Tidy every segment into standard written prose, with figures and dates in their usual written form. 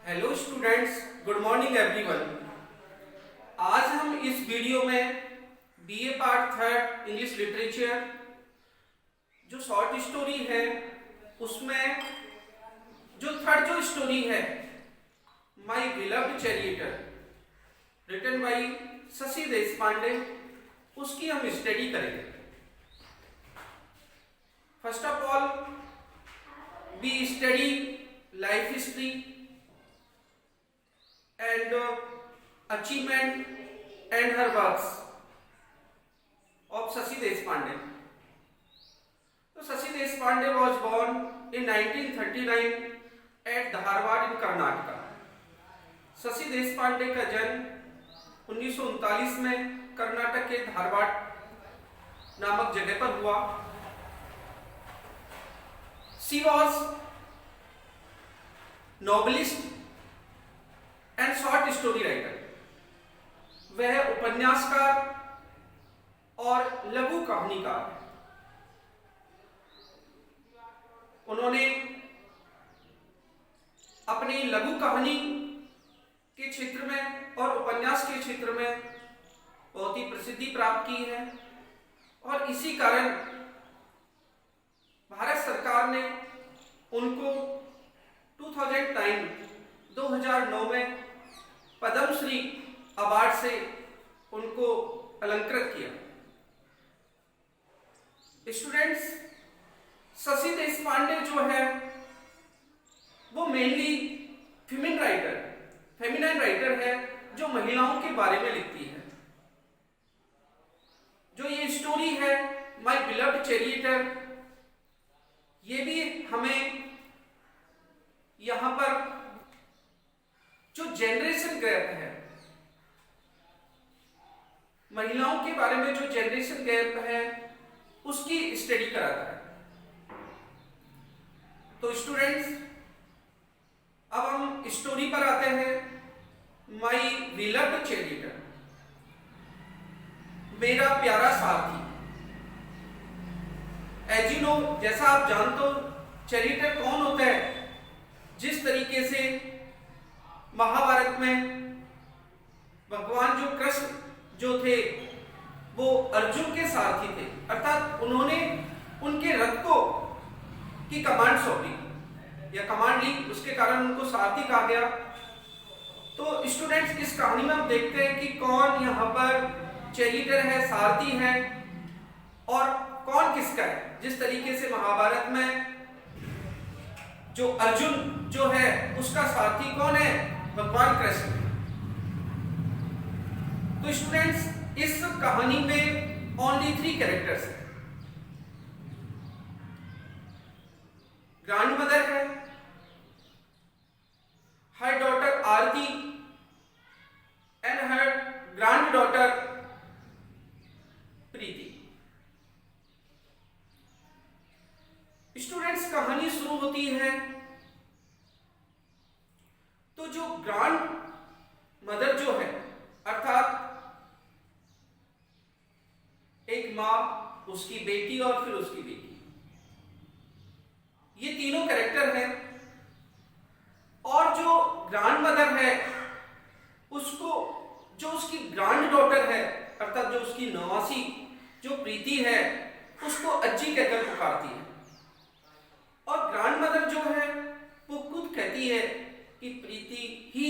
Hello students, good morning everyone. आज हम इस वीडियो में BA part third English literature जो शॉर्ट स्टोरी है उसमें जो थर्ड जो स्टोरी है my beloved charioteer written by Shashi Deshpande, उसकी हम स्टडी करेंगे। First of all we study life history and achievement and her works of Shashi Deshpande. So Shashi Deshpande was born in 1939 at Dharwad in Karnataka. Shashi Deshpande का जन्म 1939 में कर्नाटक के धारवाड़ नामक जगह पर हुआ। She was novelist and short story writer. वह उपन्यासकार और लघु कहानीकार है। उन्होंने अपनी लघु कहानी के क्षेत्र में और उपन्यास के क्षेत्र में बहुत ही प्रसिद्धि प्राप्त की है और इसी कारण भारत सरकार ने उनको 2009 में पद्मश्री अवार्ड से उनको अलंकृत किया। स्टूडेंट्स, शशि देशपांडे जो है वो मेनली फेमिनाइन राइटर है जो महिलाओं के बारे में लिखती है। जो ये स्टोरी है माय बिलव्ड चैरियटर, ये भी हमें यहां पर जो जेनरेशन गैप है, महिलाओं के बारे में जो जेनरेशन गैप है उसकी स्टडी कराता है। तो स्टूडेंट्स, अब हम स्टोरी पर आते हैं। माय बिलव्ड चैरियटर, मेरा प्यारा सारथी। एज यू नो, जैसा आप जानते हो चैरियटर कौन होता है। जिस तरीके से महाभारत में भगवान जो कृष्ण जो थे वो अर्जुन के सारथी थे, अर्थात उन्होंने उनके रथ को की कमांड सौंपी या कमांड ली, उसके कारण उनको सारथी कहा गया। तो स्टूडेंट्स, इस कहानी में हम देखते हैं कि कौन यहाँ पर चैरियटर है, सारथी है और कौन किसका है। जिस तरीके से महाभारत में जो अर्जुन जो है उसका सारथी कौन है, भगवान कृष्ण। तो स्टूडेंट्स, इस कहानी में ओनली 3 कैरेक्टर्स हैं। ग्रैंड मदर है, her daughter Aarti and her granddaughter Preeti. Students, कहानी शुरू होती है तो जो ग्रैंड मदर जो है, अर्थात एक मां, उसकी बेटी और फिर उसकी बेटी, ये तीनों कैरेक्टर हैं। और जो ग्रैंड मदर है उसको जो उसकी ग्रैंड डॉटर है, अर्थात जो उसकी नवासी जो प्रीति है, उसको अज्जी कहकर पुकारती है। और ग्रैंड मदर जो है वो खुद कहती है कि प्रीति ही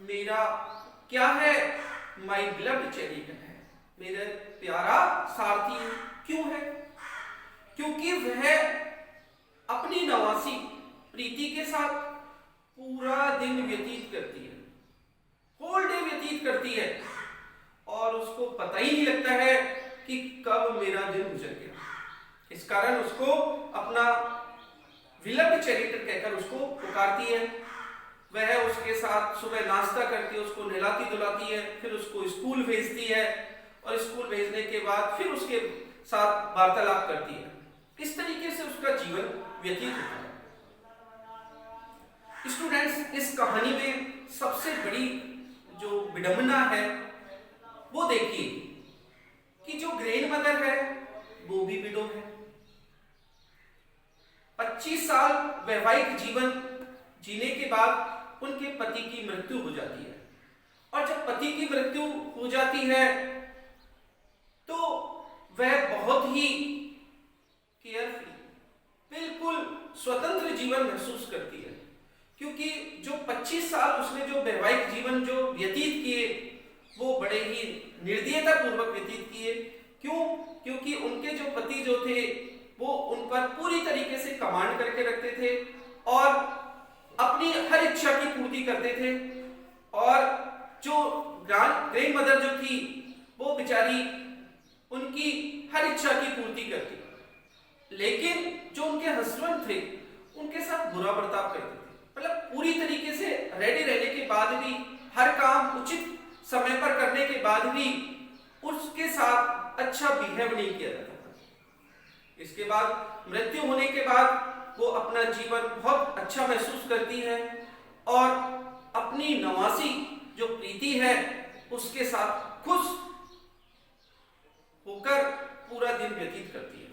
मेरा क्या है, माय बिलव्ड चैरियटर है, मेरा प्यारा सारथी। क्यों है? क्योंकि वह अपनी नवासी प्रीति के साथ पूरा दिन व्यतीत करती है, होल डे व्यतीत करती है और उसको पता ही नहीं लगता है कि कब मेरा दिन गुजर गया। इस कारण उसको अपना बिलव्ड चैरियटर कहकर उसको पुकारती है। वह उसके साथ सुबह नाश्ता करती है, उसको नहलाती धुलाती है, फिर उसको स्कूल भेजती है और स्कूल भेजने के बाद फिर उसके साथ वार्तालाप करती है। इस तरीके से उसका जीवन व्यतीत होता है। स्टूडेंट्स, इस कहानी में सबसे बड़ी जो विडंबना है वो देखिए कि जो ग्रैंड मदर है वो भी विडो है। 25 साल वैवाहिक जीवन जीने के बाद उनके पति की मृत्यु हो जाती है। और जब पति की मृत्यु हो जाती है तो वह बहुत ही केयरफ्री, बिल्कुल स्वतंत्र जीवन महसूस करती है, क्योंकि जो 25 साल उसने जो वैवाहिक जीवन जो व्यतीत किए वो बड़े ही निर्दयता पूर्वक व्यतीत किए। क्यों? क्योंकि उनके जो पति जो थे वो उन पर पूरी तरीके से कमांड करके रखते थे और अपनी हर इच्छा की पूर्ति करते थे। और जो ग्रैंड मदर जो थी वो बेचारी उनकी हर इच्छा की पूर्ति करती, लेकिन जो उनके हस्बैंड थे उनके साथ बुरा बर्ताव करते थे। मतलब पूरी तरीके से रेडी रहने के बाद भी, हर काम उचित समय पर करने के बाद भी उसके साथ अच्छा बिहेव नहीं किया जाता था। इसके बाद मृत्यु होने के बाद वो अपना जीवन बहुत अच्छा महसूस करती है और अपनी नवासी जो प्रीति है उसके साथ खुश होकर पूरा दिन व्यतीत करती है।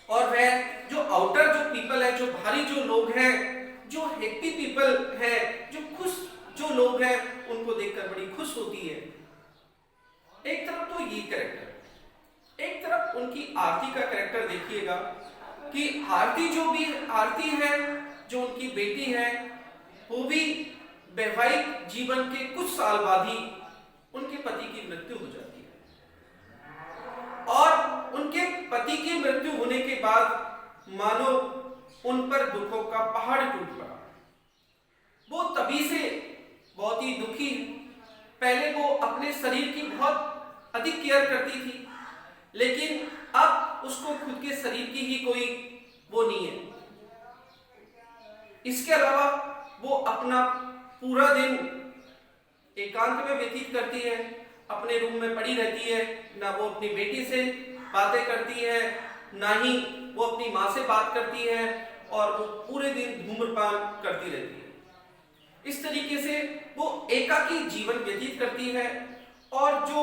और वह जो आउटर जो पीपल है, जो बाहरी जो लोग हैं, जो हैप्पी पीपल है, जो खुश जो लोग हैं, उनको देखकर बड़ी खुश होती है। एक तरफ तो ये कैरेक्टर, एक तरफ उनकी आरती का कैरेक्टर देखिएगा कि आरती है जो उनकी बेटी है, वो भी वैवाहिक जीवन के कुछ साल बाद ही उनके पति की मृत्यु हो जाती है। और उनके पति की मृत्यु होने के बाद मानो उन पर दुखों का पहाड़ टूट पड़ा। वो तभी से बहुत ही दुखी है। पहले वो अपने शरीर की बहुत अधिक केयर करती थी, लेकिन अब उसको खुद के शरीर की ही कोई वो नहीं है। इसके अलावा वो अपना पूरा दिन एकांत में व्यतीत करती है, अपने रूम में पड़ी रहती है, ना वो अपनी बेटी से बातें करती है, ना ही वो अपनी माँ से बात करती है, और वो पूरे दिन धूम्रपान करती रहती है। इस तरीके से वो एकाकी जीवन व्यतीत करती है। और जो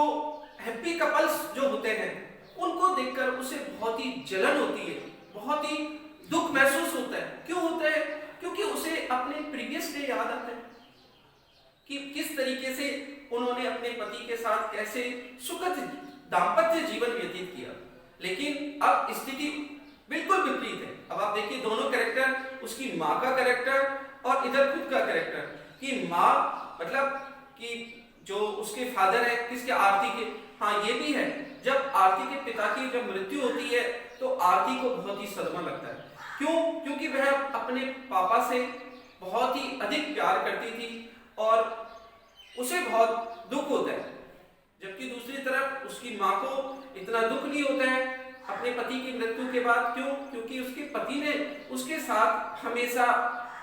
हैप्पी कपल्स जो होते हैं उनको देखकर उसे बहुत ही जलन होती है, बहुत ही दुख महसूस होता है। क्यों होता है? क्योंकि उसे अपने प्रीवियस डे याद आता है कि किस तरीके से उन्होंने अपने पति के साथ कैसे सुखद दाम्पत्य जीवन व्यतीत किया। लेकिन अब स्थिति बिल्कुल विपरीत है। अब आप देखिए दोनों कैरेक्टर, उसकी माँ का कैरेक्टर और इधर खुद का कैरेक्टर, कि माँ मतलब कि जो उसके फादर है, किसके, आरती के। हाँ, ये भी है, जब आरती के पिता की जब मृत्यु होती है तो आरती को बहुत ही सदमा लगता है। क्यों? क्योंकि वह अपने पापा से बहुत ही अधिक प्यार करती थी और उसे बहुत दुख होता है। जबकि दूसरी तरफ उसकी माँ को इतना दुख नहीं होता है अपने पति की मृत्यु के बाद। क्यों? क्योंकि उसके पति ने उसके साथ हमेशा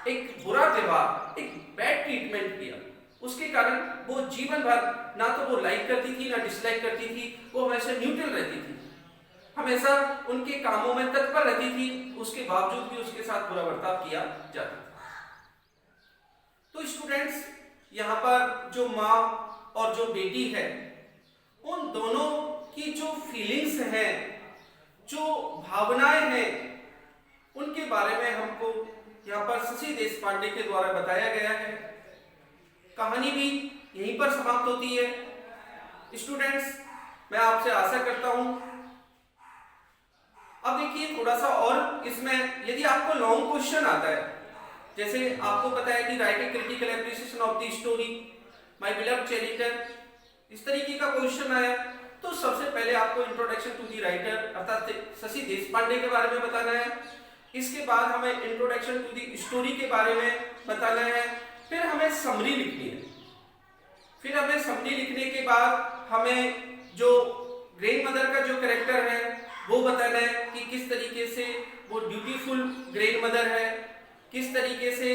एक बुरा व्यवहार, एक बैड ट्रीटमेंट किया। उसके कारण वो जीवन भर ना तो वो लाइक करती थी ना डिसलाइक करती थी, वो हमेशा न्यूट्रल रहती थी, हमेशा उनके कामों में तत्पर रहती थी। उसके बावजूद भी उसके साथ बुरा बर्ताव किया जाता था। तो स्टूडेंट्स, यहाँ पर जो माँ और जो बेटी है, उन दोनों की जो फीलिंग्स हैं, जो भावनाएं हैं, उनके बारे में हमको यहाँ पर शशि देशपांडे के द्वारा बताया गया है। कहानी भी यहीं पर समाप्त होती है। स्टूडेंट्स, मैं आपसे आशा करता हूं, अब देखिए थोड़ा सा और इसमें यदि आपको लॉन्ग क्वेश्चन आता है, जैसे आपको पता है कि writing critical appreciation of the story my beloved charioteer, इस तरीके का क्वेश्चन आया तो सबसे पहले आपको इंट्रोडक्शन टू द राइटर अर्थात शशि देशपांडे के बारे में बताना है। इसके बाद हमें इंट्रोडक्शन टू द स्टोरी के बारे में बताना है। फिर हमें समरी लिखनी है। फिर हमें समरी लिखने के बाद हमें जो ग्रैंड मदर का जो कैरेक्टर है वो बताना है कि किस तरीके से वो ड्यूटीफुल ग्रैंड मदर है, किस तरीके से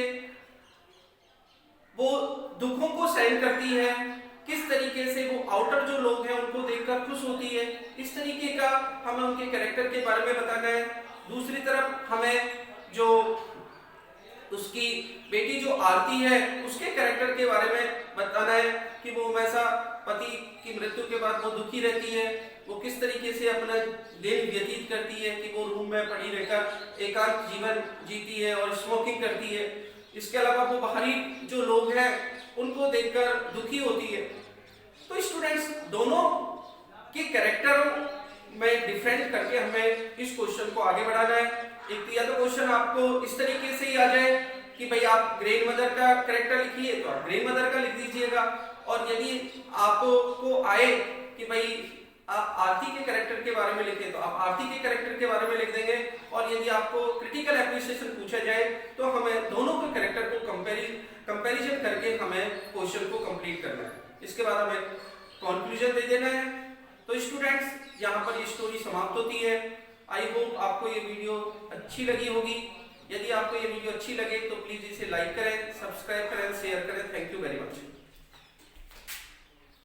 वो दुखों को सहन करती है, किस तरीके से वो आउटर जो लोग हैं उनको देखकर खुश होती है। इस तरीके का हमें उनके कैरेक्टर के बारे में बताना है। दूसरी तरफ हमें जो उसकी बेटी जो आरती है उसके कैरेक्टर के बारे में बताना है कि वो हमेशा पति की मृत्यु के बाद वो दुखी रहती है, वो किस तरीके से अपना दिन व्यतीत करती है कि वो रूम में पड़ी रहकर एकांत जीवन जीती है और स्मोकिंग करती है। इसके अलावा वो बाहरी जो लोग हैं उनको देखकर दुखी होती है। तो स्टूडेंट्स दोनों के कैरेक्टर में डिफरेंट करके हमें इस क्वेश्चन को आगे बढ़ाना है। एक या तो क्वेश्चन आपको इस तरीके से ही आ जाए कि भाई आप ग्रैंड मदर का कैरेक्टर लिखिए तो आप ग्रैंड मदर का लिख दीजिएगा, और यदि आपको आए कि भाई आप आरती के कैरेक्टर के बारे में लिखें तो आप आरती के कैरेक्टर के बारे में लिख देंगे। और यदि आपको क्रिटिकल एप्रिसिएशन पूछा जाए तो हमें दोनों के कैरेक्टर को कंपैरिजन करके हमें क्वेश्चन को कंप्लीट करना है। इसके बाद हमें कंक्लूजन दे देना है। तो स्टूडेंट्स यहाँ पर ये स्टोरी समाप्त होती है। आई होप आपको ये वीडियो अच्छी लगी होगी। यदि आपको ये वीडियो अच्छी लगे तो प्लीज इसे लाइक करें, सब्सक्राइब करें, शेयर करें। Thank you very much.